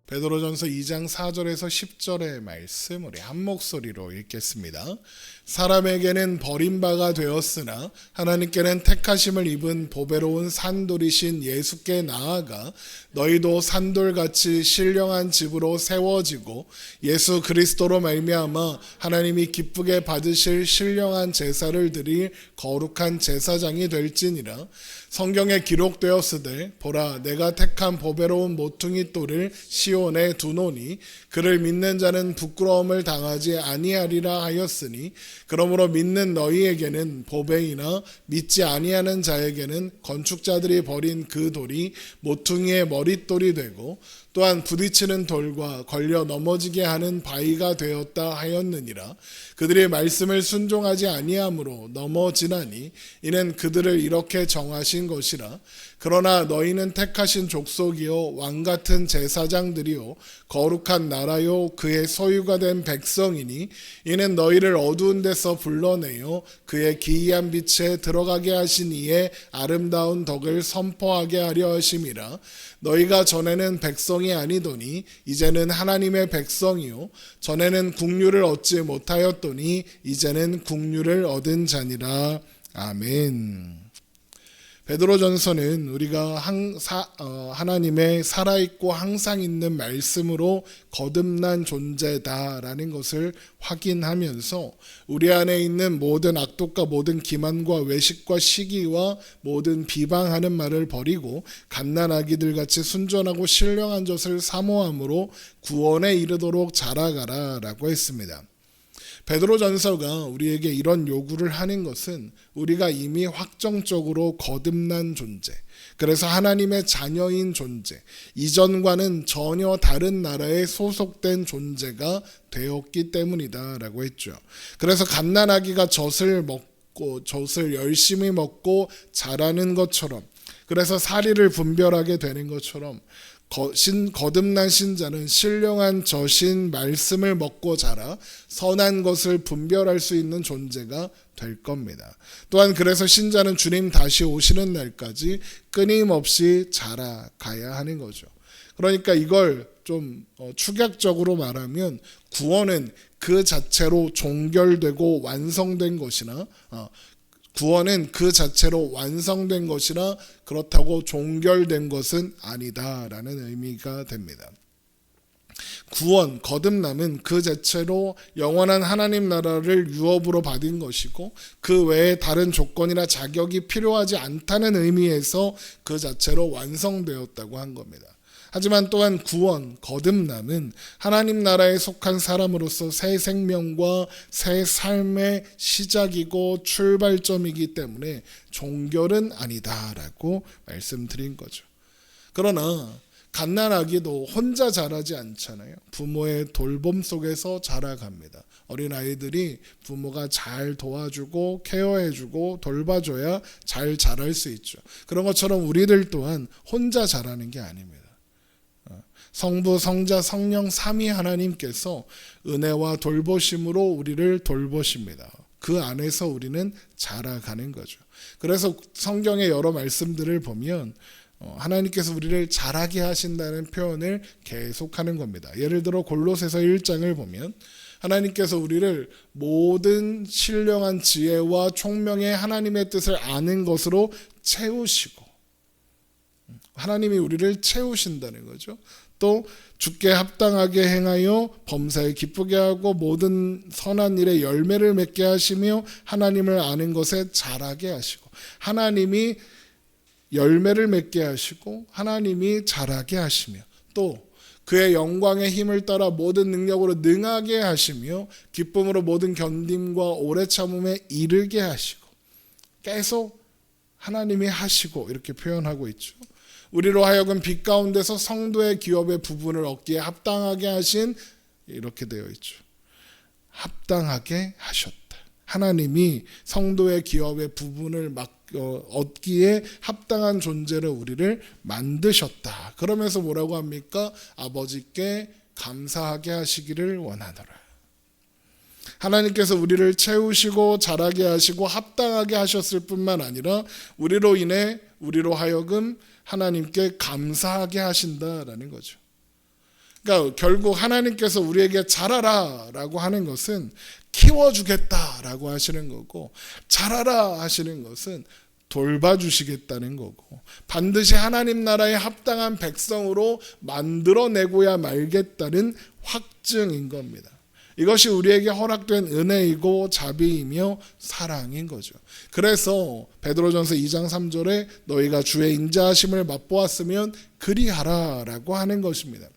베드로전서 2장 4절에서 10절의 말씀 우리 한 목소리로 읽겠습니다. 사람에게는 버림바가 되었으나 하나님께는 택하심을 입은 보배로운 산돌이신 예수께 나아가 너희도 산돌같이 신령한 집으로 세워지고 예수 그리스도로 말미암아 하나님이 기쁘게 받으실 신령한 제사를 드릴 거룩한 제사장이 될지니라. 성경에 기록되었으되 보라 내가 택한 보배로운 모퉁이 돌을 시온에 두노니 그를 믿는 자는 부끄러움을 당하지 아니하리라 하였으니 그러므로 믿는 너희에게는 보배이나 믿지 아니하는 자에게는 건축자들이 버린 그 돌이 모퉁이의 머릿돌이 되고 또한 부딪히는 돌과 걸려 넘어지게 하는 바위가 되었다 하였느니라. 그들이 말씀을 순종하지 아니함으로 넘어지나니 이는 그들을 이렇게 정하신 것이라. 그러나 너희는 택하신 족속이요 왕같은 제사장들이요 거룩한 나라요 그의 소유가 된 백성이니 이는 너희를 어두운 데서 불러내어 그의 기이한 빛에 들어가게 하신 이의 아름다운 덕을 선포하게 하려 하심이라. 너희가 전에는 백성이 아니더니 이제는 하나님의 백성이요 전에는 국류를 얻지 못하였더니 이제는 국류를 얻은 자니라. 아멘. 베드로전서는 우리가 하나님의 살아있고 항상 있는 말씀으로 거듭난 존재다라는 것을 확인하면서 우리 안에 있는 모든 악독과 모든 기만과 외식과 시기와 모든 비방하는 말을 버리고 갓난아기들 같이 순전하고 신령한 젖을 사모함으로 구원에 이르도록 자라가라라고 했습니다. 베드로전서가 우리에게 이런 요구를 하는 것은 우리가 이미 확정적으로 거듭난 존재, 그래서 하나님의 자녀인 존재, 이전과는 전혀 다른 나라에 소속된 존재가 되었기 때문이다라고 했죠. 그래서 갓난아기가 젖을 먹고 젖을 열심히 먹고 자라는 것처럼, 그래서 사리를 분별하게 되는 것처럼 거듭난 신자는 신령한 젖인 말씀을 먹고 자라 선한 것을 분별할 수 있는 존재가 될 겁니다. 또한 그래서 신자는 주님 다시 오시는 날까지 끊임없이 자라가야 하는 거죠. 그러니까 이걸 좀 축약적으로 말하면 구원은 그 자체로 종결되고 완성된 것이나 구원은 그 자체로 완성된 것이나 그렇다고 종결된 것은 아니다라는 의미가 됩니다. 구원, 거듭남은 그 자체로 영원한 하나님 나라를 유업으로 받은 것이고 그 외에 다른 조건이나 자격이 필요하지 않다는 의미에서 그 자체로 완성되었다고 한 겁니다. 하지만 또한 구원, 거듭남은 하나님 나라에 속한 사람으로서 새 생명과 새 삶의 시작이고 출발점이기 때문에 종결은 아니다라고 말씀드린 거죠. 그러나 갓난아기도 혼자 자라지 않잖아요. 부모의 돌봄 속에서 자라갑니다. 어린아이들이 부모가 잘 도와주고 케어해주고 돌봐줘야 잘 자랄 수 있죠. 그런 것처럼 우리들 또한 혼자 자라는 게 아닙니다. 성부, 성자, 성령 삼위 하나님께서 은혜와 돌보심으로 우리를 돌보십니다. 그 안에서 우리는 자라가는 거죠. 그래서 성경의 여러 말씀들을 보면 하나님께서 우리를 자라게 하신다는 표현을 계속하는 겁니다. 예를 들어 골로새서 1장을 보면 하나님께서 우리를 모든 신령한 지혜와 총명의 하나님의 뜻을 아는 것으로 채우시고, 하나님이 우리를 채우신다는 거죠. 또 주께 합당하게 행하여 범사에 기쁘게 하고 모든 선한 일에 열매를 맺게 하시며 하나님을 아는 것에 자라게 하시고, 하나님이 열매를 맺게 하시고 하나님이 자라게 하시며 또 그의 영광의 힘을 따라 모든 능력으로 능하게 하시며 기쁨으로 모든 견딤과 오래 참음에 이르게 하시고, 계속 하나님이 하시고 이렇게 표현하고 있죠. 우리로 하여금 빛 가운데서 성도의 기업의 부분을 얻기에 합당하게 하신, 이렇게 되어 있죠. 합당하게 하셨다. 하나님이 성도의 기업의 부분을 얻기에 합당한 존재로 우리를 만드셨다. 그러면서 뭐라고 합니까? 아버지께 감사하게 하시기를 원하노라. 하나님께서 우리를 채우시고 자라게 하시고 합당하게 하셨을 뿐만 아니라 우리로 하여금 하나님께 감사하게 하신다라는 거죠. 그러니까 결국 하나님께서 우리에게 자라라 라고 하는 것은 키워주겠다라고 하시는 거고, 자라라 하시는 것은 돌봐주시겠다는 거고, 반드시 하나님 나라에 합당한 백성으로 만들어내고야 말겠다는 확증인 겁니다. 이것이 우리에게 허락된 은혜이고 자비이며 사랑인 거죠. 그래서 베드로전서 2장 3절에 너희가 주의 인자하심을 맛보았으면 그리하라 라고 하는 것입니다.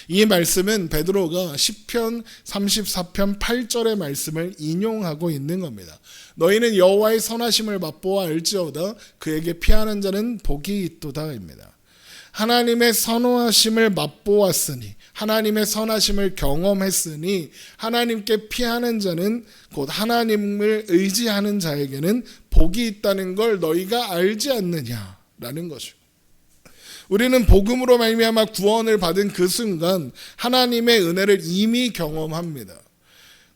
이 말씀은 베드로가 시편 34편 8절의 말씀을 인용하고 있는 겁니다. 너희는 여호와의 선하심을 맛보아 알지어다 그에게 피하는 자는 복이 있도다입니다. 하나님의 선하심을 맛보았으니, 하나님의 선하심을 경험했으니 하나님께 피하는 자는 곧 하나님을 의지하는 자에게는 복이 있다는 걸 너희가 알지 않느냐라는 것이고, 우리는 복음으로 말미암아 구원을 받은 그 순간 하나님의 은혜를 이미 경험합니다.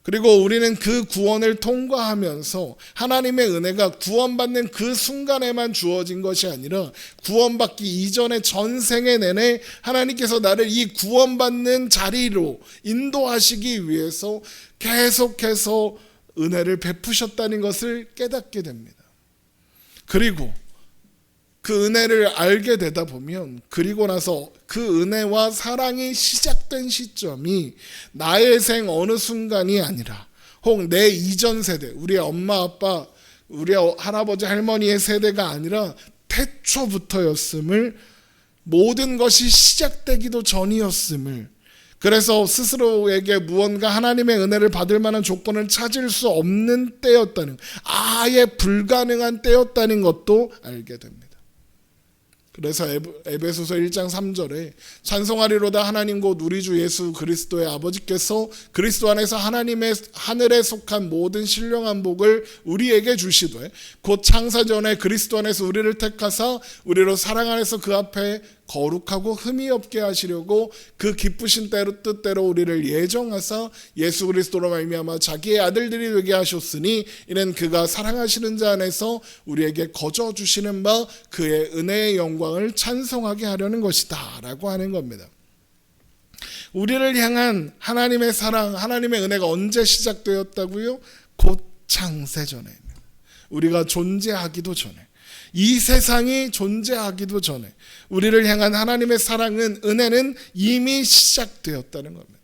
그리고 우리는 그 구원을 통과하면서 하나님의 은혜가 구원받는 그 순간에만 주어진 것이 아니라 구원받기 이전의 전생에 내내 하나님께서 나를 이 구원받는 자리로 인도하시기 위해서 계속해서 은혜를 베푸셨다는 것을 깨닫게 됩니다. 그리고 그 은혜를 알게 되다 보면, 그리고 나서 그 은혜와 사랑이 시작된 시점이 나의 생 어느 순간이 아니라 혹 내 이전 세대, 우리 엄마 아빠, 우리 할아버지 할머니의 세대가 아니라 태초부터였음을, 모든 것이 시작되기도 전이었음을, 그래서 스스로에게 무언가 하나님의 은혜를 받을 만한 조건을 찾을 수 없는 때였다는, 아예 불가능한 때였다는 것도 알게 됩니다. 그래서 에베소서 1장 3절에 찬송하리로다 하나님 곧 우리 주 예수 그리스도의 아버지께서 그리스도 안에서 하나님의 하늘에 속한 모든 신령한 복을 우리에게 주시되 곧 창세 전에 그리스도 안에서 우리를 택하사 우리로 사랑 안에서 그 앞에 거룩하고 흠이 없게 하시려고 그 기쁘신 뜻대로 우리를 예정하사 예수 그리스도로 말미암아 자기의 아들들이 되게 하셨으니 이는 그가 사랑하시는 자 안에서 우리에게 거저 주시는 바 그의 은혜의 영광을 찬송하게 하려는 것이다 라고 하는 겁니다. 우리를 향한 하나님의 사랑, 하나님의 은혜가 언제 시작되었다고요? 곧 창세전에, 우리가 존재하기도 전에, 이 세상이 존재하기도 전에 우리를 향한 하나님의 사랑은, 은혜는 이미 시작되었다는 겁니다.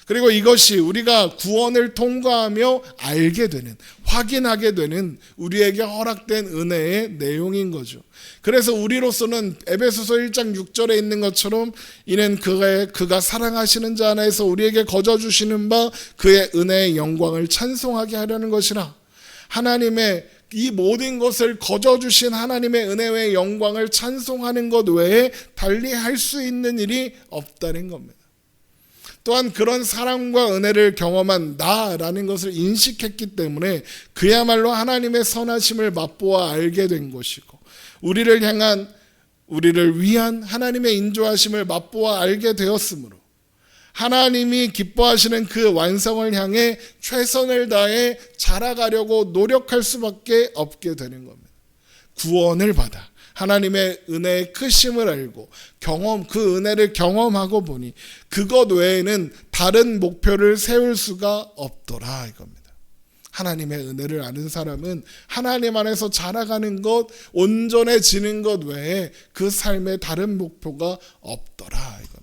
그리고 이것이 우리가 구원을 통과하며 알게 되는, 확인하게 되는 우리에게 허락된 은혜의 내용인 거죠. 그래서 우리로서는 에베소서 1장 6절에 있는 것처럼 이는 그가 사랑하시는 자 안에서 우리에게 거저 주시는 바 그의 은혜의 영광을 찬송하게 하려는 것이라, 하나님의 이 모든 것을 거저 주신 하나님의 은혜의 영광을 찬송하는 것 외에 달리 할 수 있는 일이 없다는 겁니다. 또한 그런 사랑과 은혜를 경험한 나라는 것을 인식했기 때문에 그야말로 하나님의 선하심을 맛보아 알게 된 것이고, 우리를 위한 하나님의 인도하심을 맛보아 알게 되었으므로 하나님이 기뻐하시는 그 완성을 향해 최선을 다해 자라가려고 노력할 수밖에 없게 되는 겁니다. 구원을 받아 하나님의 은혜의 크심을 알고 그 은혜를 경험하고 보니 그것 외에는 다른 목표를 세울 수가 없더라 이겁니다. 하나님의 은혜를 아는 사람은 하나님 안에서 자라가는 것, 온전해지는 것 외에 그 삶에 다른 목표가 없더라 이겁니다.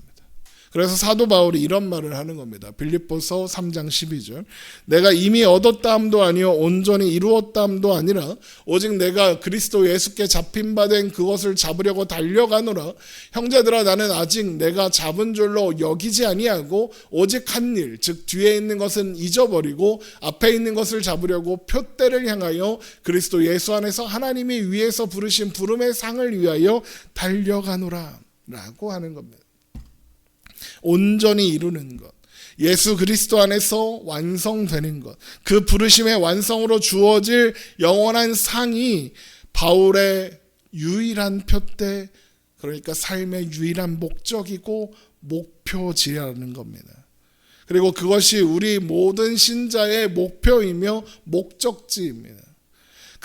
그래서 사도 바울이 이런 말을 하는 겁니다. 빌립보서 3장 12절. 내가 이미 얻었다 함도 아니요 온전히 이루었다 함도 아니라 오직 내가 그리스도 예수께 잡힌 바 된 그것을 잡으려고 달려가노라. 형제들아 나는 아직 내가 잡은 줄로 여기지 아니하고 오직 한 일, 즉 뒤에 있는 것은 잊어버리고 앞에 있는 것을 잡으려고 표대를 향하여 그리스도 예수 안에서 하나님이 위에서 부르신 부름의 상을 위하여 달려가노라 라고 하는 겁니다. 온전히 이루는 것, 예수 그리스도 안에서 완성되는 것, 그 부르심의 완성으로 주어질 영원한 상이 바울의 유일한 표대, 그러니까 삶의 유일한 목적이고 목표지라는 겁니다. 그리고 그것이 우리 모든 신자의 목표이며 목적지입니다.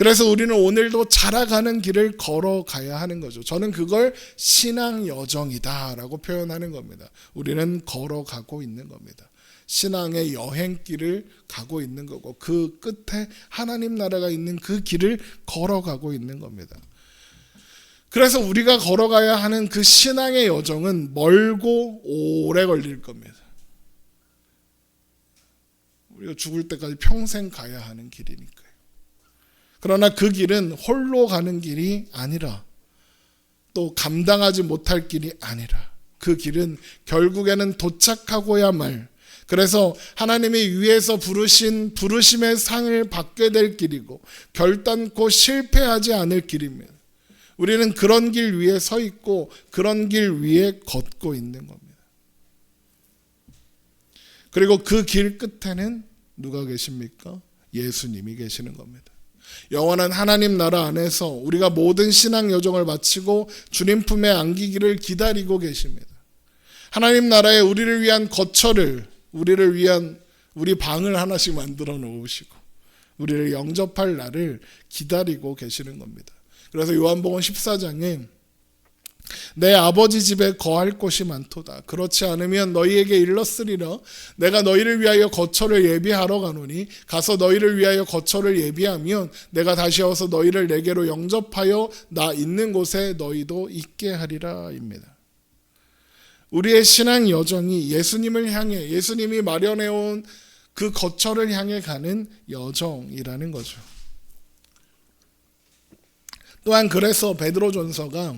그래서 우리는 오늘도 자라가는 길을 걸어가야 하는 거죠. 저는 그걸 신앙 여정이다라고 표현하는 겁니다. 우리는 걸어가고 있는 겁니다. 신앙의 여행길을 가고 있는 거고 그 끝에 하나님 나라가 있는 그 길을 걸어가고 있는 겁니다. 그래서 우리가 걸어가야 하는 그 신앙의 여정은 멀고 오래 걸릴 겁니다. 우리가 죽을 때까지 평생 가야 하는 길이니까요. 그러나 그 길은 홀로 가는 길이 아니라 또 감당하지 못할 길이 아니라 그 길은 결국에는 도착하고야 말, 그래서 하나님이 위에서 부르신 부르심의 상을 받게 될 길이고 결단코 실패하지 않을 길입니다. 우리는 그런 길 위에 서 있고 그런 길 위에 걷고 있는 겁니다. 그리고 그 길 끝에는 누가 계십니까? 예수님이 계시는 겁니다. 영원한 하나님 나라 안에서 우리가 모든 신앙 여정을 마치고 주님 품에 안기기를 기다리고 계십니다. 하나님 나라에 우리를 위한 거처를, 우리를 위한 우리 방을 하나씩 만들어 놓으시고 우리를 영접할 날을 기다리고 계시는 겁니다. 그래서 요한복음 14장에 내 아버지 집에 거할 곳이 많도다. 그렇지 않으면 너희에게 일렀으리라. 내가 너희를 위하여 거처를 예비하러 가노니 가서 너희를 위하여 거처를 예비하면 내가 다시 와서 너희를 내게로 영접하여 나 있는 곳에 너희도 있게 하리라 입니다. 우리의 신앙 여정이 예수님을 향해, 예수님이 마련해온 그 거처를 향해 가는 여정이라는 거죠. 또한 그래서 베드로전서가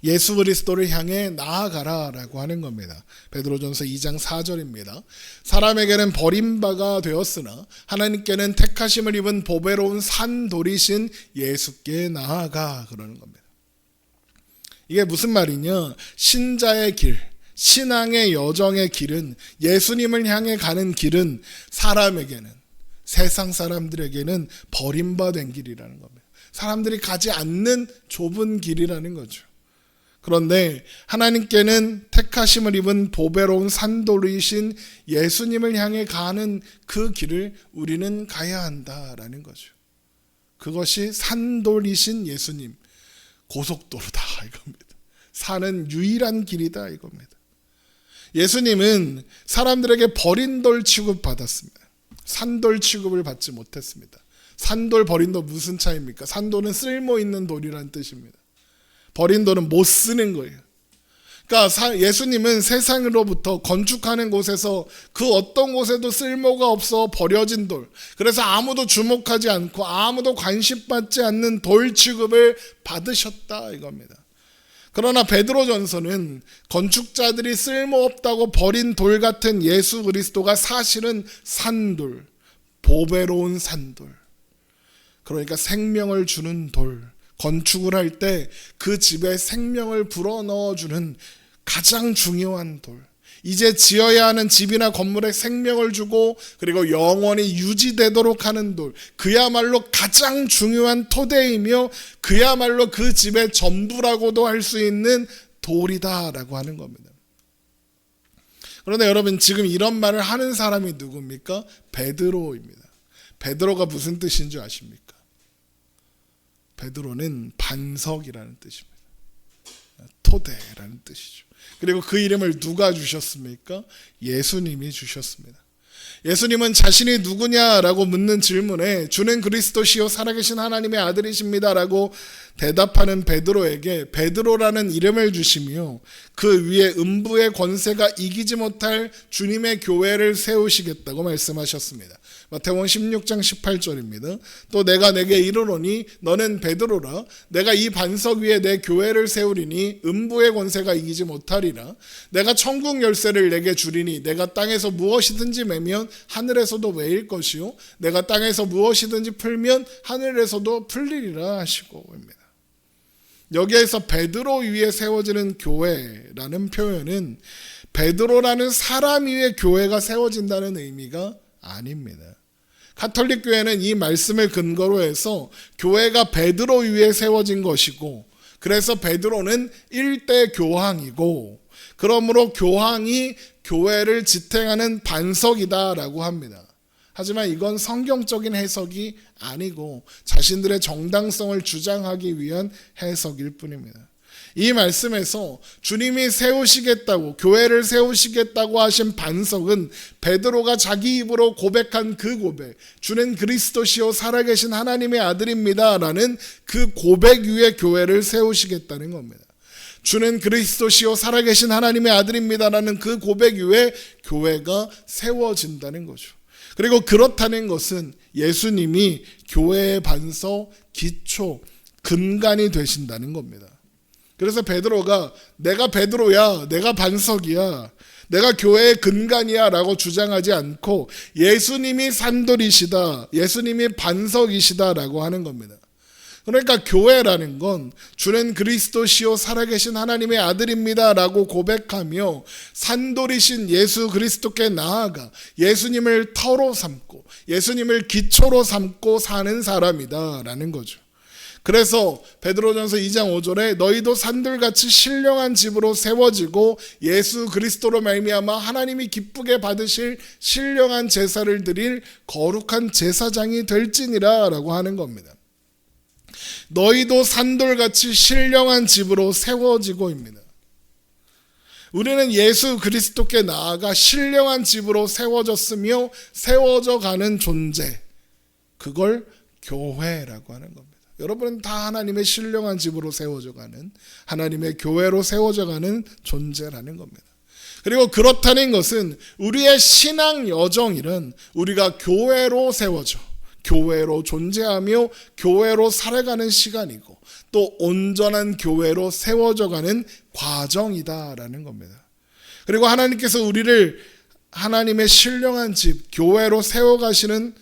예수 그리스도를 향해 나아가라라고 하는 겁니다. 베드로전서 2장 4절입니다. 사람에게는 버림바가 되었으나 하나님께는 택하심을 입은 보배로운 산돌이신 예수께 나아가, 그러는 겁니다. 이게 무슨 말이냐? 신자의 길, 신앙의 여정의 길은, 예수님을 향해 가는 길은 사람에게는, 세상 사람들에게는 버림받은 길이라는 겁니다. 사람들이 가지 않는 좁은 길이라는 거죠. 그런데 하나님께는 택하심을 입은 보배로운 산돌이신 예수님을 향해 가는 그 길을 우리는 가야 한다라는 거죠. 그것이 산돌이신 예수님, 고속도로다 이겁니다. 사는 유일한 길이다 이겁니다. 예수님은 사람들에게 버린 돌 취급받았습니다. 산돌 취급을 받지 못했습니다. 산돌, 버린 돌 무슨 차이입니까? 산돌은 쓸모 있는 돌이라는 뜻입니다. 버린 돌은 못 쓰는 거예요. 그러니까 예수님은 세상으로부터 건축하는 곳에서 그 어떤 곳에도 쓸모가 없어 버려진 돌, 그래서 아무도 주목하지 않고 아무도 관심받지 않는 돌 취급을 받으셨다 이겁니다. 그러나 베드로전서는 건축자들이 쓸모없다고 버린 돌 같은 예수 그리스도가 사실은 산돌, 보배로운 산돌, 그러니까 생명을 주는 돌, 건축을 할 때 그 집에 생명을 불어넣어주는 가장 중요한 돌, 이제 지어야 하는 집이나 건물에 생명을 주고 그리고 영원히 유지되도록 하는 돌, 그야말로 가장 중요한 토대이며 그야말로 그 집의 전부라고도 할 수 있는 돌이다라고 하는 겁니다. 그런데 여러분, 지금 이런 말을 하는 사람이 누굽니까? 베드로입니다. 베드로가 무슨 뜻인 줄 아십니까? 베드로는 반석이라는 뜻입니다. 토대라는 뜻이죠. 그리고 그 이름을 누가 주셨습니까? 예수님이 주셨습니다. 예수님은 자신이 누구냐라고 묻는 질문에 주는 그리스도시요 살아계신 하나님의 아들이십니다라고 대답하는 베드로에게 베드로라는 이름을 주시며 그 위에 음부의 권세가 이기지 못할 주님의 교회를 세우시겠다고 말씀하셨습니다. 마태복음 16장 18절입니다. 또 내가 내게 이르노니 너는 베드로라. 내가 이 반석 위에 내 교회를 세우리니 음부의 권세가 이기지 못하리라. 내가 천국 열쇠를 내게 주리니 내가 땅에서 무엇이든지 매면 하늘에서도 매일 것이요 내가 땅에서 무엇이든지 풀면 하늘에서도 풀리리라 하시고입니다. 여기에서 베드로 위에 세워지는 교회라는 표현은 베드로라는 사람 위에 교회가 세워진다는 의미가 아닙니다. 가톨릭 교회는 이 말씀을 근거로 해서 교회가 베드로 위에 세워진 것이고, 그래서 베드로는 일대 교황이고, 그러므로 교황이 교회를 지탱하는 반석이다라고 합니다. 하지만 이건 성경적인 해석이 아니고 자신들의 정당성을 주장하기 위한 해석일 뿐입니다. 이 말씀에서 주님이 세우시겠다고, 교회를 세우시겠다고 하신 반석은 베드로가 자기 입으로 고백한 그 고백, 주는 그리스도시요 살아계신 하나님의 아들입니다 라는 그 고백 위에 교회를 세우시겠다는 겁니다. 주는 그리스도시요 살아계신 하나님의 아들입니다 라는 그 고백 위에 교회가 세워진다는 거죠. 그리고 그렇다는 것은 예수님이 교회의 반석, 기초, 근간이 되신다는 겁니다. 그래서 베드로가 내가 베드로야, 내가 반석이야, 내가 교회의 근간이야 라고 주장하지 않고 예수님이 산돌이시다, 예수님이 반석이시다 라고 하는 겁니다. 그러니까 교회라는 건 주는 그리스도시요 살아계신 하나님의 아들입니다 라고 고백하며 산돌이신 예수 그리스도께 나아가 예수님을 터로 삼고 예수님을 기초로 삼고 사는 사람이다 라는 거죠. 그래서 베드로전서 2장 5절에 너희도 산돌같이 신령한 집으로 세워지고 예수 그리스도로 말미암아 하나님이 기쁘게 받으실 신령한 제사를 드릴 거룩한 제사장이 될지니라 라고 하는 겁니다. 너희도 산돌같이 신령한 집으로 세워지고입니다. 우리는 예수 그리스도께 나아가 신령한 집으로 세워졌으며 세워져 가는 존재, 그걸 교회라고 하는 겁니다. 여러분은 다 하나님의 신령한 집으로 세워져 가는, 하나님의 교회로 세워져 가는 존재라는 겁니다. 그리고 그렇다는 것은 우리의 신앙 여정이란 우리가 교회로 세워져, 교회로 존재하며 교회로 살아가는 시간이고 또 온전한 교회로 세워져 가는 과정이다라는 겁니다. 그리고 하나님께서 우리를 하나님의 신령한 집, 교회로 세워가시는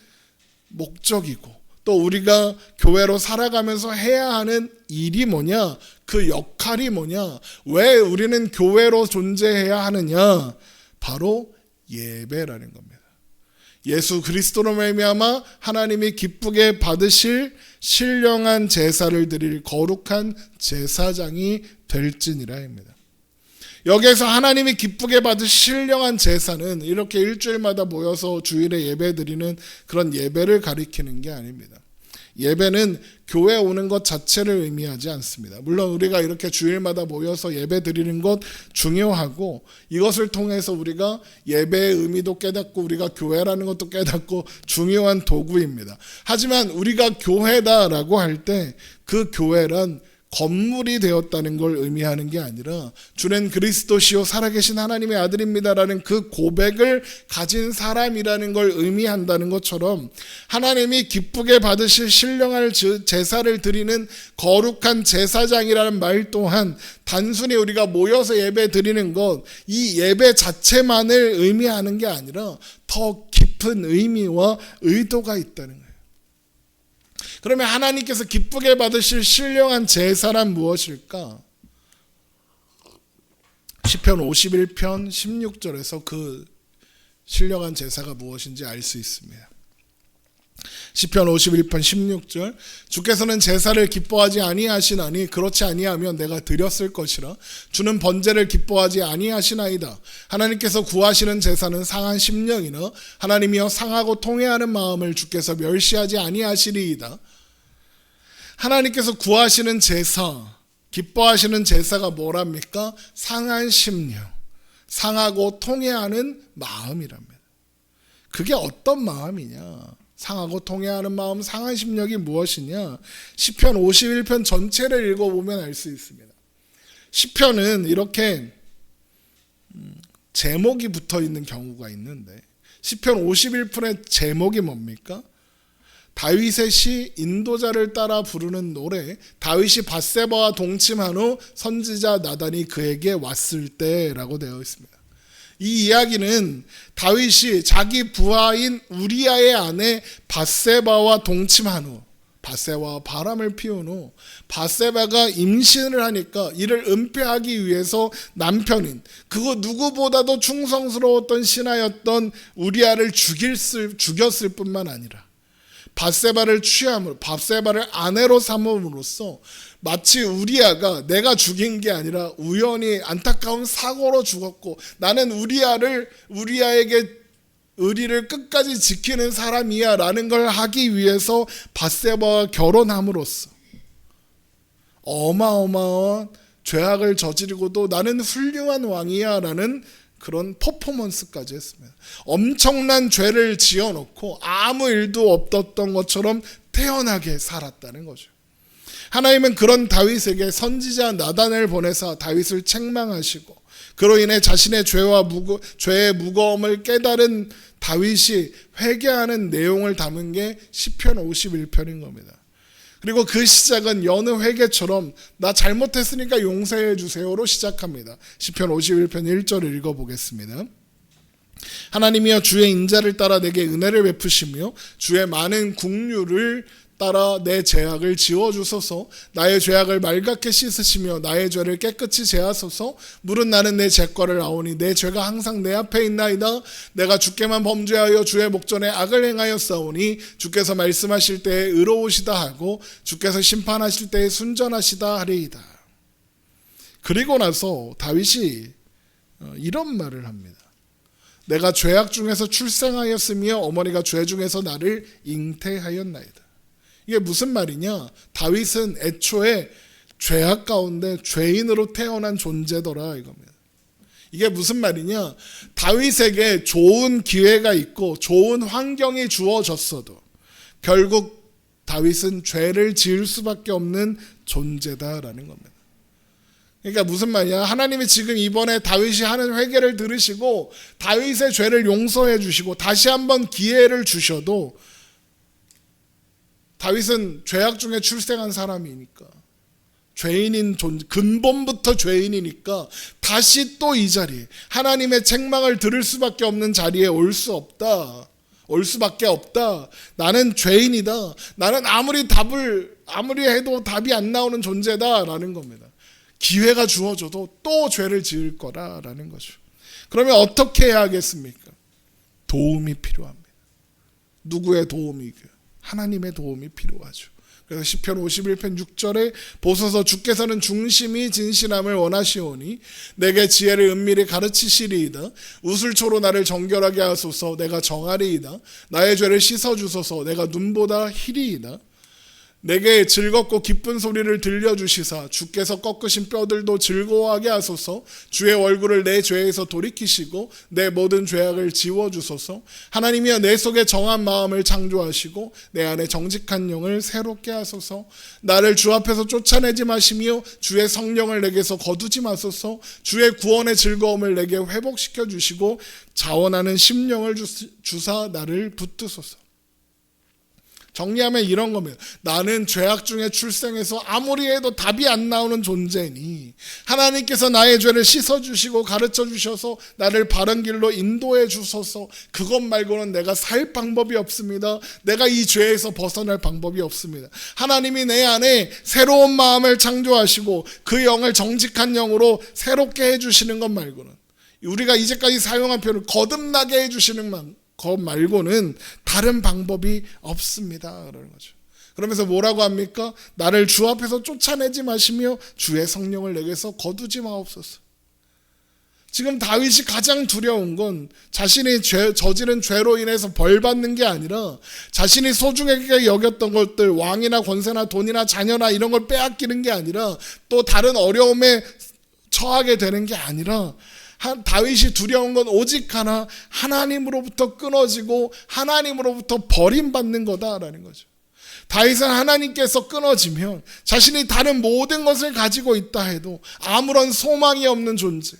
목적이고 또 우리가 교회로 살아가면서 해야 하는 일이 뭐냐, 그 역할이 뭐냐, 왜 우리는 교회로 존재해야 하느냐, 바로 예배라는 겁니다. 예수 그리스도로 말미암아 하나님이 기쁘게 받으실 신령한 제사를 드릴 거룩한 제사장이 될지니라입니다. 여기에서 하나님이 기쁘게 받으실 신령한 제사는 이렇게 일주일마다 모여서 주일에 예배 드리는 그런 예배를 가리키는 게 아닙니다. 예배는 교회 오는 것 자체를 의미하지 않습니다. 물론 우리가 이렇게 주일마다 모여서 예배 드리는 것 중요하고 이것을 통해서 우리가 예배의 의미도 깨닫고 우리가 교회라는 것도 깨닫고 중요한 도구입니다. 하지만 우리가 교회다라고 할 때 그 교회란 건물이 되었다는 걸 의미하는 게 아니라 주는 그리스도시요 살아계신 하나님의 아들입니다라는 그 고백을 가진 사람이라는 걸 의미한다는 것처럼 하나님이 기쁘게 받으실 신령한 제사를 드리는 거룩한 제사장이라는 말 또한 단순히 우리가 모여서 예배 드리는 것, 이 예배 자체만을 의미하는 게 아니라 더 깊은 의미와 의도가 있다는 거예요. 그러면 하나님께서 기쁘게 받으실 신령한 제사란 무엇일까? 시편 51편 16절에서 그 신령한 제사가 무엇인지 알 수 있습니다. 시편 51편 16절, 주께서는 제사를 기뻐하지 아니하시나니 그렇지 아니하면 내가 드렸을 것이라. 주는 번제를 기뻐하지 아니하시나이다. 하나님께서 구하시는 제사는 상한 심령이나 하나님이여 상하고 통회하는 마음을 주께서 멸시하지 아니하시리이다. 하나님께서 구하시는 제사, 기뻐하시는 제사가 뭐랍니까? 상한 심령, 상하고 통회하는 마음이랍니다. 그게 어떤 마음이냐? 상하고 통회하는 마음, 상한 심령이 무엇이냐? 시편 51편 전체를 읽어보면 알 수 있습니다. 시편은 이렇게 제목이 붙어있는 경우가 있는데 시편 51편의 제목이 뭡니까? 다윗의 시 인도자를 따라 부르는 노래, 다윗이 밧세바와 동침한 후 선지자 나단이 그에게 왔을 때라고 되어 있습니다. 이 이야기는 다윗이 자기 부하인 우리아의 아내 밧세바와 동침한 후, 밧세바와 바람을 피운 후 밧세바가 임신을 하니까 이를 은폐하기 위해서 남편인 그거 누구보다도 충성스러웠던 신하였던 우리아를 죽였을 뿐만 아니라 밧세바를 취함으로 밧세바를 아내로 삼음으로써 마치 우리아가 내가 죽인 게 아니라 우연히 안타까운 사고로 죽었고 나는 우리아에게 의리를 끝까지 지키는 사람이야 라는 걸 하기 위해서 밧세바와 결혼함으로써 어마어마한 죄악을 저지르고도 나는 훌륭한 왕이야 라는 그런 퍼포먼스까지 했습니다. 엄청난 죄를 지어놓고 아무 일도 없었던 것처럼 태연하게 살았다는 거죠. 하나님은 그런 다윗에게 선지자 나단을 보내사 다윗을 책망하시고 그로 인해 자신의 죄의 무거움을 깨달은 다윗이 회개하는 내용을 담은 게 시편 51편인 겁니다. 그리고 그 시작은 여느 회개처럼 나 잘못했으니까 용서해 주세요로 시작합니다. 시편 51편 1절을 읽어보겠습니다. 하나님이여 주의 인자를 따라 내게 은혜를 베푸시며 주의 많은 긍휼을 따라 내 죄악을 지워주소서. 나의 죄악을 맑게 씻으시며 나의 죄를 깨끗이 제하소서. 물은 나는 내 죄과를 아오니 내 죄가 항상 내 앞에 있나이다. 내가 주께만 범죄하여 주의 목전에 악을 행하였사오니 주께서 말씀하실 때에 의로우시다 하고 주께서 심판하실 때에 순전하시다 하리이다. 그리고 나서 다윗이 이런 말을 합니다. 내가 죄악 중에서 출생하였으며 어머니가 죄 중에서 나를 잉태하였나이다. 이게 무슨 말이냐? 다윗은 애초에 죄악 가운데 죄인으로 태어난 존재더라 이겁니다. 이게 무슨 말이냐? 다윗에게 좋은 기회가 있고 좋은 환경이 주어졌어도 결국 다윗은 죄를 지을 수밖에 없는 존재다라는 겁니다. 그러니까 무슨 말이냐? 하나님이 지금 이번에 다윗이 하는 회개를 들으시고 다윗의 죄를 용서해 주시고 다시 한번 기회를 주셔도 다윗은 죄악 중에 출생한 사람이니까 죄인인 근본부터 죄인이니까 다시 또 이 자리에 하나님의 책망을 들을 수밖에 없는 자리에 올 수밖에 없다. 나는 죄인이다. 나는 아무리 해도 답이 안 나오는 존재다라는 겁니다. 기회가 주어져도 또 죄를 지을 거라라는 거죠. 그러면 어떻게 해야 하겠습니까? 도움이 필요합니다. 누구의 도움이고요? 하나님의 도움이 필요하죠. 그래서 시편 51편 6절에 보소서 주께서는 중심이 진실함을 원하시오니 내게 지혜를 은밀히 가르치시리이다. 우슬초로 나를 정결하게 하소서. 내가 정하리이다. 나의 죄를 씻어주소서. 내가 눈보다 희리이다. 내게 즐겁고 기쁜 소리를 들려주시사 주께서 꺾으신 뼈들도 즐거워하게 하소서. 주의 얼굴을 내 죄에서 돌이키시고 내 모든 죄악을 지워주소서. 하나님이여 내 속에 정한 마음을 창조하시고 내 안에 정직한 영을 새롭게 하소서. 나를 주 앞에서 쫓아내지 마시며 주의 성령을 내게서 거두지 마소서. 주의 구원의 즐거움을 내게 회복시켜 주시고 자원하는 심령을 주사 나를 붙드소서. 정리하면 이런 겁니다. 나는 죄악 중에 출생해서 아무리 해도 답이 안 나오는 존재니 하나님께서 나의 죄를 씻어주시고 가르쳐주셔서 나를 바른 길로 인도해 주셔서 그것 말고는 내가 살 방법이 없습니다. 내가 이 죄에서 벗어날 방법이 없습니다. 하나님이 내 안에 새로운 마음을 창조하시고 그 영을 정직한 영으로 새롭게 해주시는 것 말고는 우리가 이제까지 사용한 표현을 거듭나게 해주시는 것 말고는 다른 방법이 없습니다. 그러는 거죠. 그러면서 뭐라고 합니까? 나를 주 앞에서 쫓아내지 마시며 주의 성령을 내게서 거두지 마옵소서. 지금 다윗이 가장 두려운 건 자신이 저지른 죄로 인해서 벌 받는 게 아니라 자신이 소중하게 여겼던 것들, 왕이나 권세나 돈이나 자녀나 이런 걸 빼앗기는 게 아니라 또 다른 어려움에 처하게 되는 게 아니라 다윗이 두려운 건 오직 하나, 하나님으로부터 끊어지고 하나님으로부터 버림받는 거다라는 거죠. 다윗은 하나님께서 끊어지면 자신이 다른 모든 것을 가지고 있다 해도 아무런 소망이 없는 존재,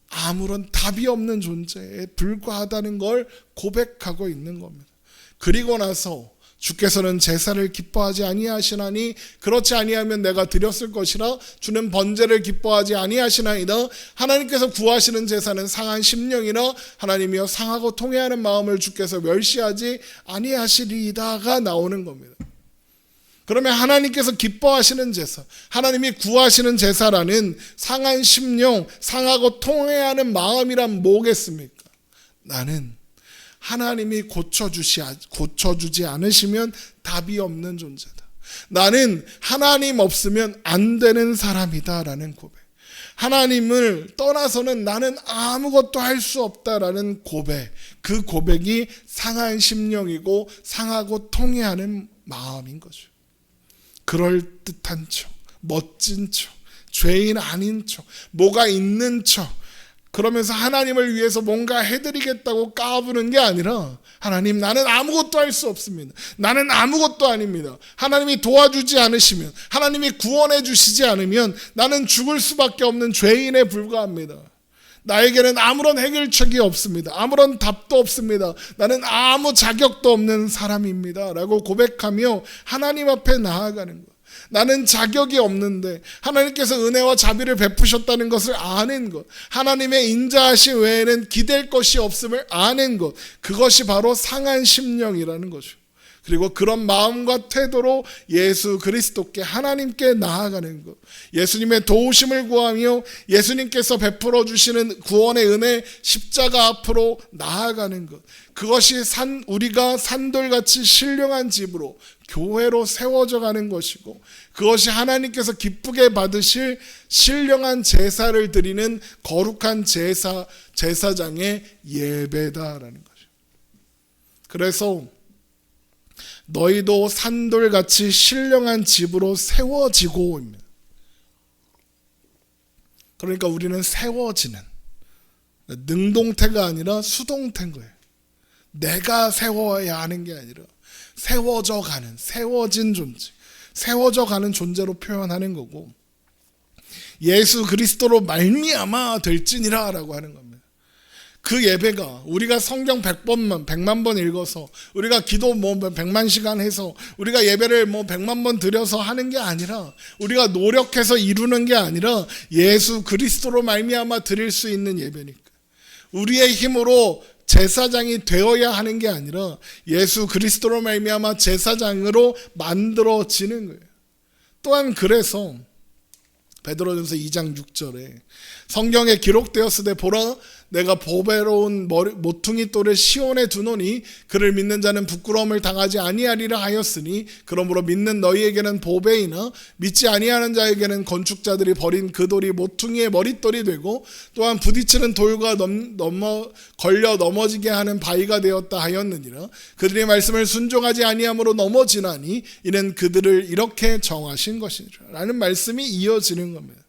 아무런 답이 없는 존재에 불과하다는 걸 고백하고 있는 겁니다. 그리고 나서 주께서는 제사를 기뻐하지 아니하시나니 그렇지 아니하면 내가 드렸을 것이라 주는 번제를 기뻐하지 아니하시나이다. 하나님께서 구하시는 제사는 상한 심령이나 하나님이여 상하고 통회하는 마음을 주께서 멸시하지 아니하시리이다가 나오는 겁니다. 그러면 하나님께서 기뻐하시는 제사, 하나님이 구하시는 제사라는 상한 심령, 상하고 통회하는 마음이란 뭐겠습니까? 나는 하나님이 고쳐주지 않으시면 답이 없는 존재다. 나는 하나님 없으면 안 되는 사람이다 라는 고백. 하나님을 떠나서는 나는 아무것도 할 수 없다라는 고백, 그 고백이 상한 심령이고 상하고 통해하는 마음인 거죠. 그럴듯한 척, 멋진 척, 죄인 아닌 척, 뭐가 있는 척, 그러면서 하나님을 위해서 뭔가 해드리겠다고 까부는 게 아니라, 하나님, 나는 아무것도 할 수 없습니다. 나는 아무것도 아닙니다. 하나님이 도와주지 않으시면, 하나님이 구원해 주시지 않으면 나는 죽을 수밖에 없는 죄인에 불과합니다. 나에게는 아무런 해결책이 없습니다. 아무런 답도 없습니다. 나는 아무 자격도 없는 사람입니다 라고 고백하며 하나님 앞에 나아가는 것. 나는 자격이 없는데 하나님께서 은혜와 자비를 베푸셨다는 것을 아는 것, 하나님의 인자하심 외에는 기댈 것이 없음을 아는 것, 그것이 바로 상한 심령이라는 거죠. 그리고 그런 마음과 태도로 예수 그리스도께, 하나님께 나아가는 것, 예수님의 도우심을 구하며 예수님께서 베풀어 주시는 구원의 은혜, 십자가 앞으로 나아가는 것, 그것이 우리가 산돌같이 신령한 집으로, 교회로 세워져 가는 것이고, 그것이 하나님께서 기쁘게 받으실 신령한 제사를 드리는 거룩한 제사장의 예배다라는 거죠. 그래서 너희도 산돌같이 신령한 집으로 세워지고 입니다. 그러니까 우리는 세워지는, 능동태가 아니라 수동태인 거예요. 내가 세워야 하는 게 아니라 세워져 가는, 세워진 존재, 세워져 가는 존재로 표현하는 거고, 예수 그리스도로 말미암아 될지니라 라고 하는 겁니다. 그 예배가 우리가 성경 100만 번 읽어서, 우리가 기도 100만 시간 해서, 우리가 예배를 100만 번 드려서 하는 게 아니라, 우리가 노력해서 이루는 게 아니라 예수 그리스도로 말미암아 드릴 수 있는 예배니까, 우리의 힘으로 제사장이 되어야 하는 게 아니라 예수 그리스도로 말미암아 제사장으로 만들어지는 거예요. 또한 그래서 베드로전서 2장 6절에 성경에 기록되었으되 보라, 내가 보배로운 모퉁이 돌을 시온에 두노니 그를 믿는 자는 부끄러움을 당하지 아니하리라 하였으니, 그러므로 믿는 너희에게는 보배이나 믿지 아니하는 자에게는 건축자들이 버린 그 돌이 모퉁이의 머릿돌이 되고, 또한 부딪히는 돌과 걸려 넘어지게 하는 바위가 되었다 하였느니라. 그들의 말씀을 순종하지 아니함으로 넘어지나니 이는 그들을 이렇게 정하신 것이니라 라는 말씀이 이어지는 겁니다.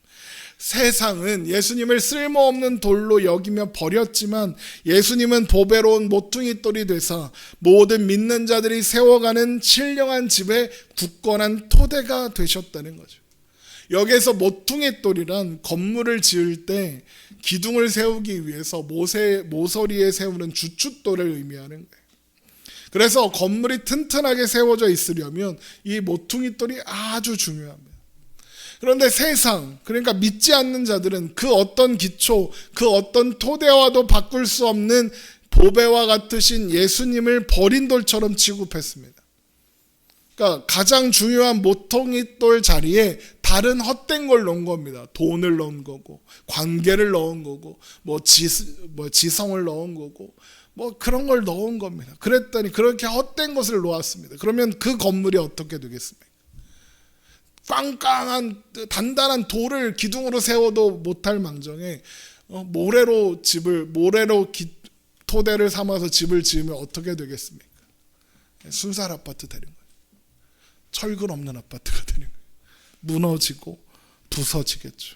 세상은 예수님을 쓸모없는 돌로 여기며 버렸지만, 예수님은 보배로운 모퉁이 돌이 되사 모든 믿는 자들이 세워가는 신령한 집의 굳건한 토대가 되셨다는 거죠. 여기에서 모퉁이 돌이란 건물을 지을 때 기둥을 세우기 위해서 모서리에 세우는 주춧돌을 의미하는 거예요. 그래서 건물이 튼튼하게 세워져 있으려면 이 모퉁이 돌이 아주 중요합니다. 그런데 세상, 그러니까 믿지 않는 자들은 그 어떤 기초, 그 어떤 토대와도 바꿀 수 없는 보배와 같으신 예수님을 버린 돌처럼 취급했습니다. 그러니까 가장 중요한 모퉁이 돌 자리에 다른 헛된 걸 넣은 겁니다. 돈을 넣은 거고, 관계를 넣은 거고, 지성을 넣은 거고, 그런 걸 넣은 겁니다. 그랬더니 그렇게 헛된 것을 놓았습니다. 그러면 그 건물이 어떻게 되겠습니까? 꽝꽝한 단단한 돌을 기둥으로 세워도 못할 망정에 모래로 토대를 삼아서 집을 지으면 어떻게 되겠습니까? 순살 아파트 되는 거예요. 철근 없는 아파트가 되는 거예요. 무너지고 부서지겠죠.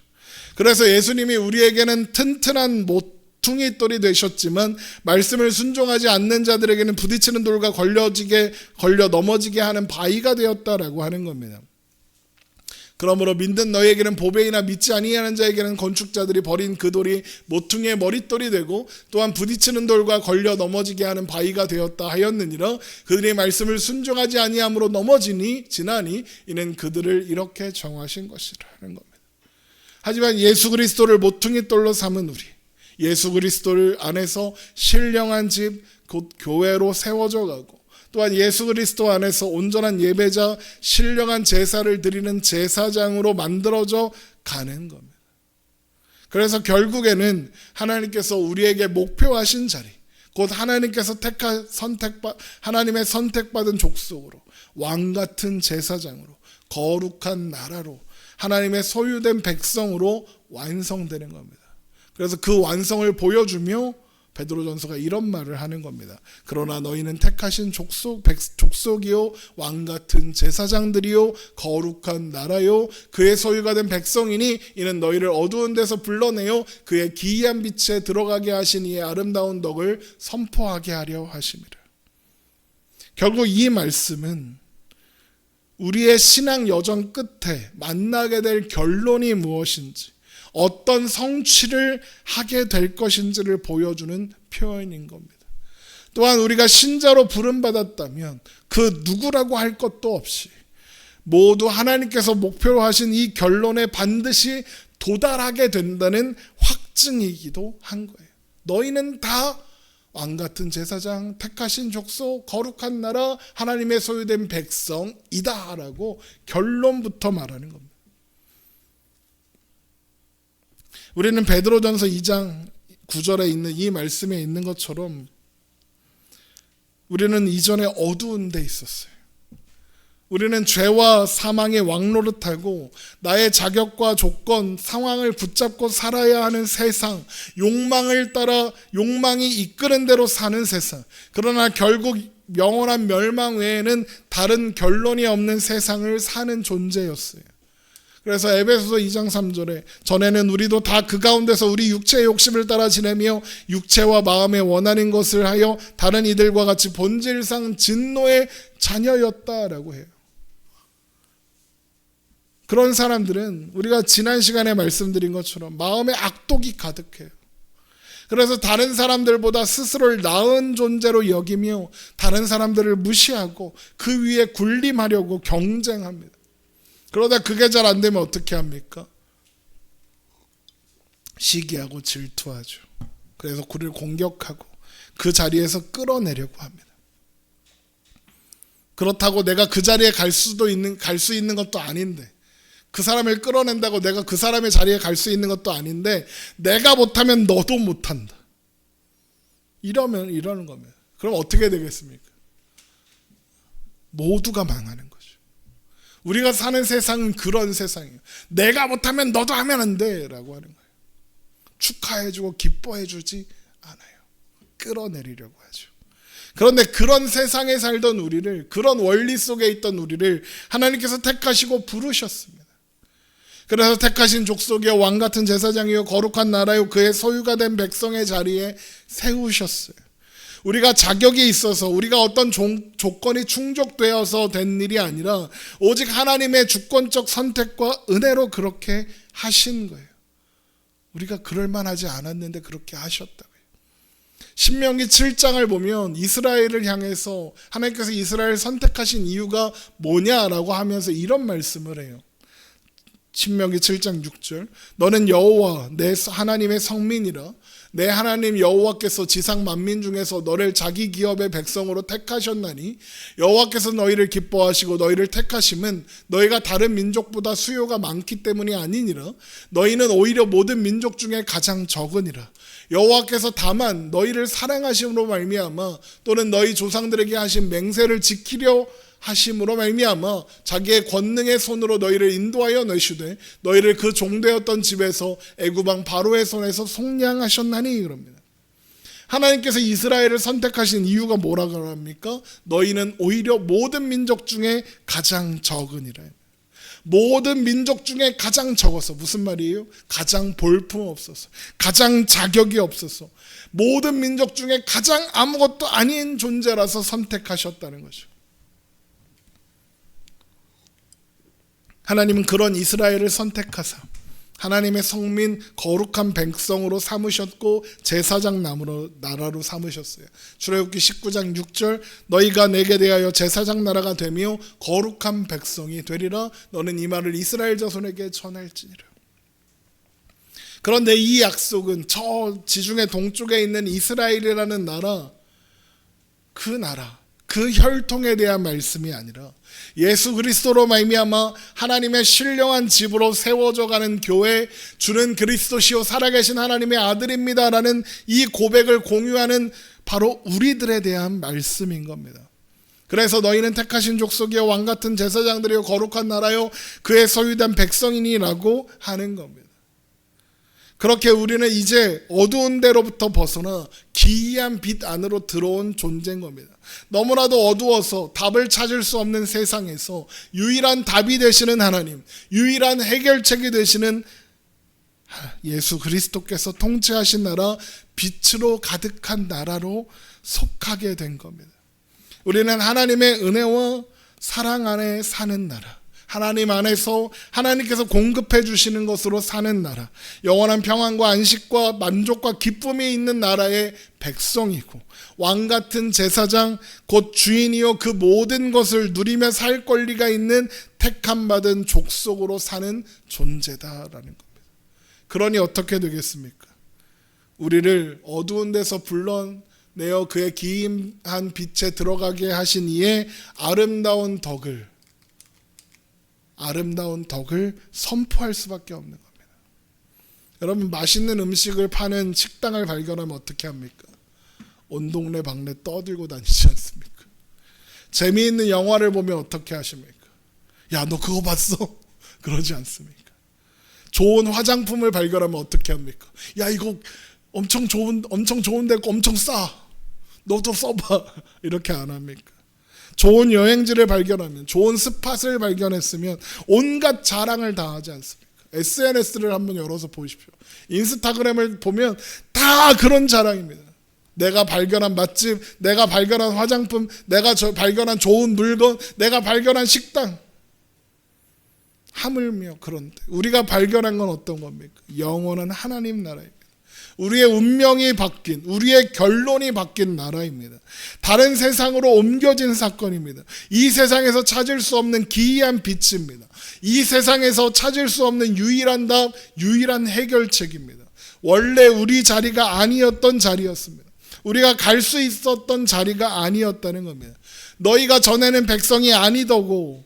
그래서 예수님이 우리에게는 튼튼한 모퉁이 돌이 되셨지만, 말씀을 순종하지 않는 자들에게는 부딪히는 돌과 걸려 넘어지게 하는 바위가 되었다라고 하는 겁니다. 그러므로 믿는 너희에게는 보배이나 믿지 아니하는 자에게는 건축자들이 버린 그 돌이 모퉁이의 머릿돌이 되고, 또한 부딪히는 돌과 걸려 넘어지게 하는 바위가 되었다 하였느니라. 그들의 말씀을 순종하지 아니함으로 지나니 이는 그들을 이렇게 정하신 것이라는 겁니다. 하지만 예수 그리스도를 모퉁이 돌로 삼은 우리, 예수 그리스도를 안에서 신령한 집, 곧 교회로 세워져 가고, 또한 예수 그리스도 안에서 온전한 예배자, 신령한 제사를 드리는 제사장으로 만들어져 가는 겁니다. 그래서 결국에는 하나님께서 우리에게 목표하신 자리, 곧 하나님께서 하나님의 선택받은 족속으로, 왕같은 제사장으로, 거룩한 나라로, 하나님의 소유된 백성으로 완성되는 겁니다. 그래서 그 완성을 보여주며 베드로전서가 이런 말을 하는 겁니다. 그러나 너희는 택하신 족속이요 왕같은 제사장들이요 거룩한 나라요 그의 소유가 된 백성이니 이는 너희를 어두운 데서 불러내어 그의 기이한 빛에 들어가게 하신 이의 아름다운 덕을 선포하게 하려 하심이라. 결국 이 말씀은 우리의 신앙 여정 끝에 만나게 될 결론이 무엇인지, 어떤 성취를 하게 될 것인지를 보여주는 표현인 겁니다. 또한 우리가 신자로 부름받았다면 그 누구라고 할 것도 없이 모두 하나님께서 목표로 하신 이 결론에 반드시 도달하게 된다는 확증이기도 한 거예요. 너희는 다 왕같은 제사장, 택하신 족속, 거룩한 나라, 하나님의 소유된 백성이다 라고 결론부터 말하는 겁니다. 우리는 베드로전서 2장 9절에 있는 이 말씀에 있는 것처럼 우리는 이전에 어두운 데 있었어요. 우리는 죄와 사망의 왕노릇하고 나의 자격과 조건, 상황을 붙잡고 살아야 하는 세상, 욕망을 따라 욕망이 이끄는 대로 사는 세상, 그러나 결국 영원한 멸망 외에는 다른 결론이 없는 세상을 사는 존재였어요. 그래서 에베소서 2장 3절에 전에는 우리도 다 그 가운데서 우리 육체의 욕심을 따라 지내며 육체와 마음에 원하는 것을 하여 다른 이들과 같이 본질상 진노의 자녀였다라고 해요. 그런 사람들은 우리가 지난 시간에 말씀드린 것처럼 마음에 악독이 가득해요. 그래서 다른 사람들보다 스스로를 나은 존재로 여기며 다른 사람들을 무시하고 그 위에 군림하려고 경쟁합니다. 그러다 그게 잘 안 되면 어떻게 합니까? 시기하고 질투하죠. 그래서 그를 공격하고 그 자리에서 끌어내려고 합니다. 그렇다고 내가 그 자리에 갈 수 있는 것도 아닌데, 그 사람을 끌어낸다고 내가 그 사람의 자리에 갈 수 있는 것도 아닌데, 내가 못하면 너도 못한다. 이러는 겁니다. 그럼 어떻게 되겠습니까? 모두가 망하는 거죠. 우리가 사는 세상은 그런 세상이에요. 내가 못하면 너도 하면 안 돼 라고 하는 거예요. 축하해주고 기뻐해주지 않아요. 끌어내리려고 하죠. 그런데 그런 세상에 살던 우리를, 그런 원리 속에 있던 우리를 하나님께서 택하시고 부르셨습니다. 그래서 택하신 족속이요 왕같은 제사장이요 거룩한 나라요 그의 소유가 된 백성의 자리에 세우셨어요. 우리가 자격이 있어서 우리가 어떤 조건이 충족되어서 된 일이 아니라 오직 하나님의 주권적 선택과 은혜로 그렇게 하신 거예요. 우리가 그럴 만하지 않았는데 그렇게 하셨다고요. 신명기 7장을 보면 이스라엘을 향해서 하나님께서 이스라엘을 선택하신 이유가 뭐냐라고 하면서 이런 말씀을 해요. 신명기 7장 6절 너는 여호와 내 하나님의 성민이라 내 하나님 여호와께서 지상 만민 중에서 너를 자기 기업의 백성으로 택하셨나니 여호와께서 너희를 기뻐하시고 너희를 택하심은 너희가 다른 민족보다 수요가 많기 때문이 아니니라. 너희는 오히려 모든 민족 중에 가장 적으니라. 여호와께서 다만 너희를 사랑하심으로 말미암아 또는 너희 조상들에게 하신 맹세를 지키려 하심으로 말미암아 자기의 권능의 손으로 너희를 인도하여 내시되 너희를 그 종되었던 집에서 애굽 왕 바로의 손에서 속량하셨나니 그럽니다. 하나님께서 이스라엘을 선택하신 이유가 뭐라고 합니까? 너희는 오히려 모든 민족 중에 가장 적으니라. 모든 민족 중에 가장 적어서, 무슨 말이에요? 가장 볼품 없어서, 가장 자격이 없어서, 모든 민족 중에 가장 아무것도 아닌 존재라서 선택하셨다는 거죠. 하나님은 그런 이스라엘을 선택하사 하나님의 성민 거룩한 백성으로 삼으셨고 제사장 나라로 삼으셨어요. 출애굽기 19장 6절 너희가 내게 대하여 제사장 나라가 되며 거룩한 백성이 되리라. 너는 이 말을 이스라엘 자손에게 전할지니라. 그런데 이 약속은 저 지중해 동쪽에 있는 이스라엘이라는 나라, 그 혈통에 대한 말씀이 아니라 예수 그리스도로 말미암아 하나님의 신령한 집으로 세워져 가는 교회, 주는 그리스도시요 살아계신 하나님의 아들입니다라는 이 고백을 공유하는 바로 우리들에 대한 말씀인 겁니다. 그래서 너희는 택하신 족속이요 왕같은 제사장들이요 거룩한 나라요 그의 소유된 백성이니라고 하는 겁니다. 그렇게 우리는 이제 어두운 데로부터 벗어나 기이한 빛 안으로 들어온 존재인 겁니다. 너무나도 어두워서 답을 찾을 수 없는 세상에서 유일한 답이 되시는 하나님, 유일한 해결책이 되시는 예수 그리스도께서 통치하신 나라, 빛으로 가득한 나라로 속하게 된 겁니다. 우리는 하나님의 은혜와 사랑 안에 사는 나라, 하나님 안에서 하나님께서 공급해 주시는 것으로 사는 나라, 영원한 평안과 안식과 만족과 기쁨이 있는 나라의 백성이고, 왕같은 제사장 곧 주인이요 그 모든 것을 누리며 살 권리가 있는 택함받은 족속으로 사는 존재다라는 겁니다. 그러니 어떻게 되겠습니까? 우리를 어두운 데서 불러내어 그의 기이한 빛에 들어가게 하신 이의 아름다운 덕을 선포할 수밖에 없는 겁니다. 여러분, 맛있는 음식을 파는 식당을 발견하면 어떻게 합니까? 온 동네 방네 떠들고 다니지 않습니까? 재미있는 영화를 보면 어떻게 하십니까? 야, 너 그거 봤어? 그러지 않습니까? 좋은 화장품을 발견하면 어떻게 합니까? 야, 이거 엄청 좋은데 엄청 싸. 너도 써봐. 이렇게 안 합니까? 좋은 여행지를 발견하면, 좋은 스팟을 발견했으면 온갖 자랑을 다 하지 않습니까? SNS를 한번 열어서 보십시오. 인스타그램을 보면 다 그런 자랑입니다. 내가 발견한 맛집, 내가 발견한 화장품, 내가 발견한 좋은 물건, 내가 발견한 식당. 하물며 그런데 우리가 발견한 건 어떤 겁니까? 영원한 하나님 나라입니다. 우리의 운명이 바뀐, 우리의 결론이 바뀐 나라입니다. 다른 세상으로 옮겨진 사건입니다. 이 세상에서 찾을 수 없는 기이한 빛입니다. 이 세상에서 찾을 수 없는 유일한 답, 유일한 해결책입니다. 원래 우리 자리가 아니었던 자리였습니다. 우리가 갈 수 있었던 자리가 아니었다는 겁니다. 너희가 전에는 백성이 아니더니고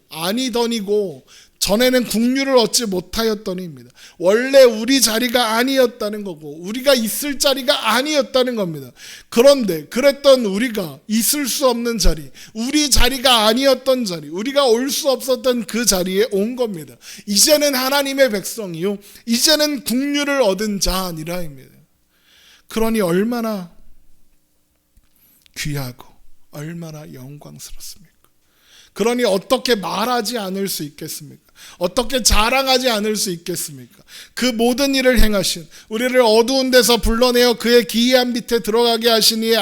전에는 국류를 얻지 못하였더니입니다. 원래 우리 자리가 아니었다는 거고 우리가 있을 자리가 아니었다는 겁니다. 그런데 그랬던 우리가 있을 수 없는 자리, 우리 자리가 아니었던 자리, 우리가 올 수 없었던 그 자리에 온 겁니다. 이제는 하나님의 백성이요, 이제는 국류를 얻은 자니라입니다. 그러니 얼마나 귀하고 얼마나 영광스럽습니까? 그러니 어떻게 말하지 않을 수 있겠습니까? 어떻게 자랑하지 않을 수 있겠습니까? 그 모든 일을 행하신, 우리를 어두운 데서 불러내어 그의 기이한 빛에 들어가게 하신 이의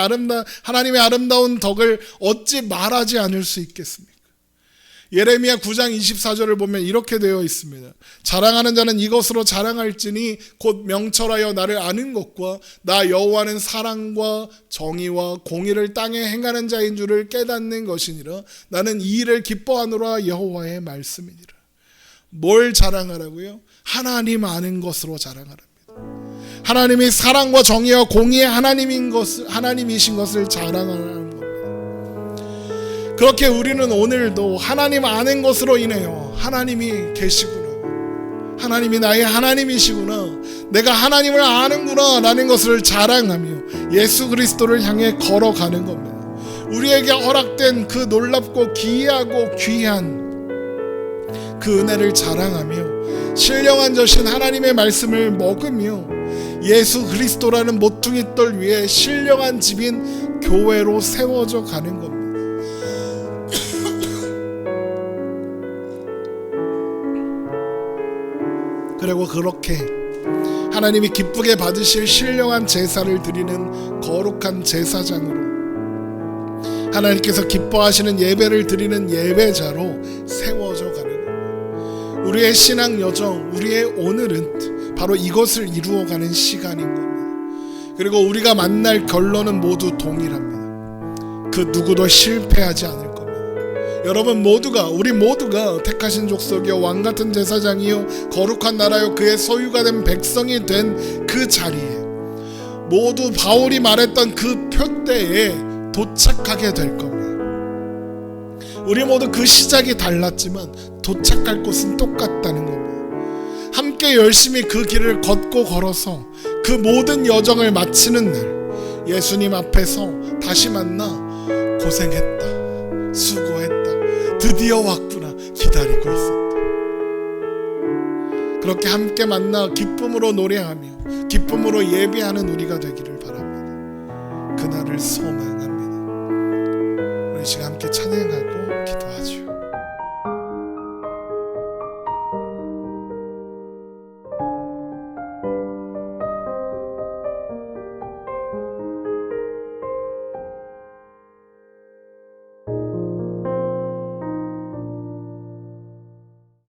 하나님의 아름다운 덕을 어찌 말하지 않을 수 있겠습니까? 예레미야 9장 24절을 보면 이렇게 되어 있습니다. 자랑하는 자는 이것으로 자랑할지니 곧 명철하여 나를 아는 것과 나 여호와는 사랑과 정의와 공의를 땅에 행하는 자인 줄을 깨닫는 것이니라. 나는 이 일을 기뻐하노라. 여호와의 말씀이니라. 뭘 자랑하라고요? 하나님 아는 것으로 자랑하랍니다. 하나님이 사랑과 정의와 공의의 하나님이신 것을 자랑하는 겁니다. 그렇게 우리는 오늘도 하나님 아는 것으로 인해요, 하나님이 계시구나, 하나님이 나의 하나님이시구나, 내가 하나님을 아는구나 라는 것을 자랑하며 예수 그리스도를 향해 걸어가는 겁니다. 우리에게 허락된 그 놀랍고 기이하고 귀한 그 은혜를 자랑하며 신령한 젖인 하나님의 말씀을 먹으며 예수 그리스도라는 모퉁이 돌 위에 신령한 집인 교회로 세워져 가는 겁니다. 그리고 그렇게 하나님이 기쁘게 받으실 신령한 제사를 드리는 거룩한 제사장으로, 하나님께서 기뻐하시는 예배를 드리는 예배자로 세워져 가는 겁니다. 우리의 신앙 여정, 우리의 오늘은 바로 이것을 이루어가는 시간인 겁니다. 그리고 우리가 만날 결론은 모두 동일합니다. 그 누구도 실패하지 않을 겁니다. 여러분 모두가, 우리 모두가 택하신 족속이요 왕같은 제사장이요 거룩한 나라요 그의 소유가 된 백성이 된 그 자리에, 모두 바울이 말했던 그 표대에 도착하게 될 겁니다. 우리 모두 그 시작이 달랐지만 도착할 곳은 똑같다는 겁니다. 함께 열심히 그 길을 걷고 걸어서 그 모든 여정을 마치는 날, 예수님 앞에서 다시 만나 고생했다, 수고했다. 드디어 왔구나. 기다리고 있었다. 그렇게 함께 만나 기쁨으로 노래하며 기쁨으로 예배하는 우리가 되기를 바랍니다. 그날을 소망합니다. 우리 시간 함께 찬양하고 기도하죠.